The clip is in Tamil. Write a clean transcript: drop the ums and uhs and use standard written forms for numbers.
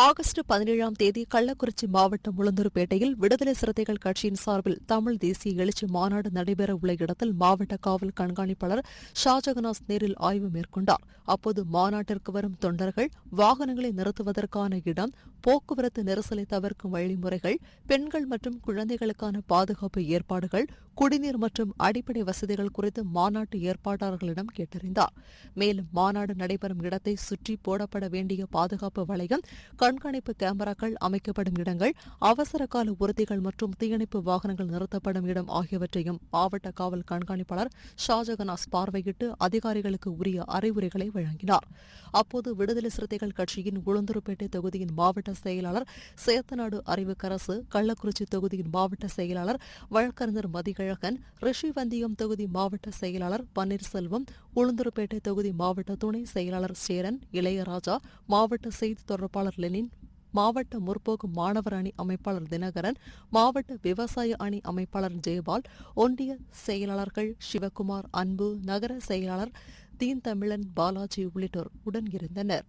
ஆகஸ்ட் 17ஆம் தேதி கள்ளக்குறிச்சி மாவட்டம் உளுந்தூர்பேட்டையில் விடுதலை சிறுத்தைகள் கட்சியின் சார்பில் தமிழ் தேசிய எழுச்சி மாநாடு நடைபெறவுள்ள இடத்தில் மாவட்ட காவல் கண்காணிப்பாளர் ஷாஜகனாஸ் நேரில் ஆய்வு மேற்கொண்டார். அப்போது மாநாட்டிற்கு வரும் தொண்டர்கள் வாகனங்களை நிறுத்துவதற்கான இடம், போக்குவரத்து நெரிசலை தவிர்க்கும் வழிமுறைகள், பெண்கள் மற்றும் குழந்தைகளுக்கான பாதுகாப்பு ஏற்பாடுகள், குடிநீர் மற்றும் அடிப்படை வசதிகள் குறித்து மாநாட்டு ஏற்பாட்டாளர்களிடம் கேட்டறிந்தார். மேலும் மாநாடு நடைபெறும் இடத்தை சுற்றி போடப்பட வேண்டிய பாதுகாப்பு வளையம், கண்காணிப்பு கேமராக்கள் அமைக்கப்படும் இடங்கள், அவசர கால ஊர்திகள் மற்றும் தீயணைப்பு வாகனங்கள் நிறுத்தப்படும் இடம் ஆகியவற்றையும் மாவட்ட காவல் கண்காணிப்பாளர் ஷாஜகனாஸ் பார்வையிட்டு அதிகாரிகளுக்கு உரிய அறிவுரைகளை வழங்கினார். அப்போது விடுதலை சிறுத்தைகள் கட்சியின் உளுந்தூர்பேட்டை தொகுதியின் மாவட்ட செயலாளர் சேத்தநாடு அறிவுக்கரசு, கள்ளக்குறிச்சி தொகுதியின் மாவட்ட செயலாளர் வழக்கறிஞர் மதிகழகன், ரிஷிவந்தியம் தொகுதி மாவட்ட செயலாளர் பன்னீர்செல்வம், உளுந்தூர்பேட்டை தொகுதி மாவட்ட துணை செயலாளர் சேரன், இளையராஜா, மாவட்ட செய்தி தொடர்பாளர் லெனின், மாவட்ட முற்போக்கு மாணவர் அணி அமைப்பாளர் தினகரன், மாவட்ட விவசாய அணி அமைப்பாளர் ஜெயபால், ஒன்றிய செயலாளர்கள் சிவக்குமார், அன்பு, நகர செயலாளர் தீன் தமிழன், பாலாஜி உள்ளிட்டோர் உடன் இருந்தனர்.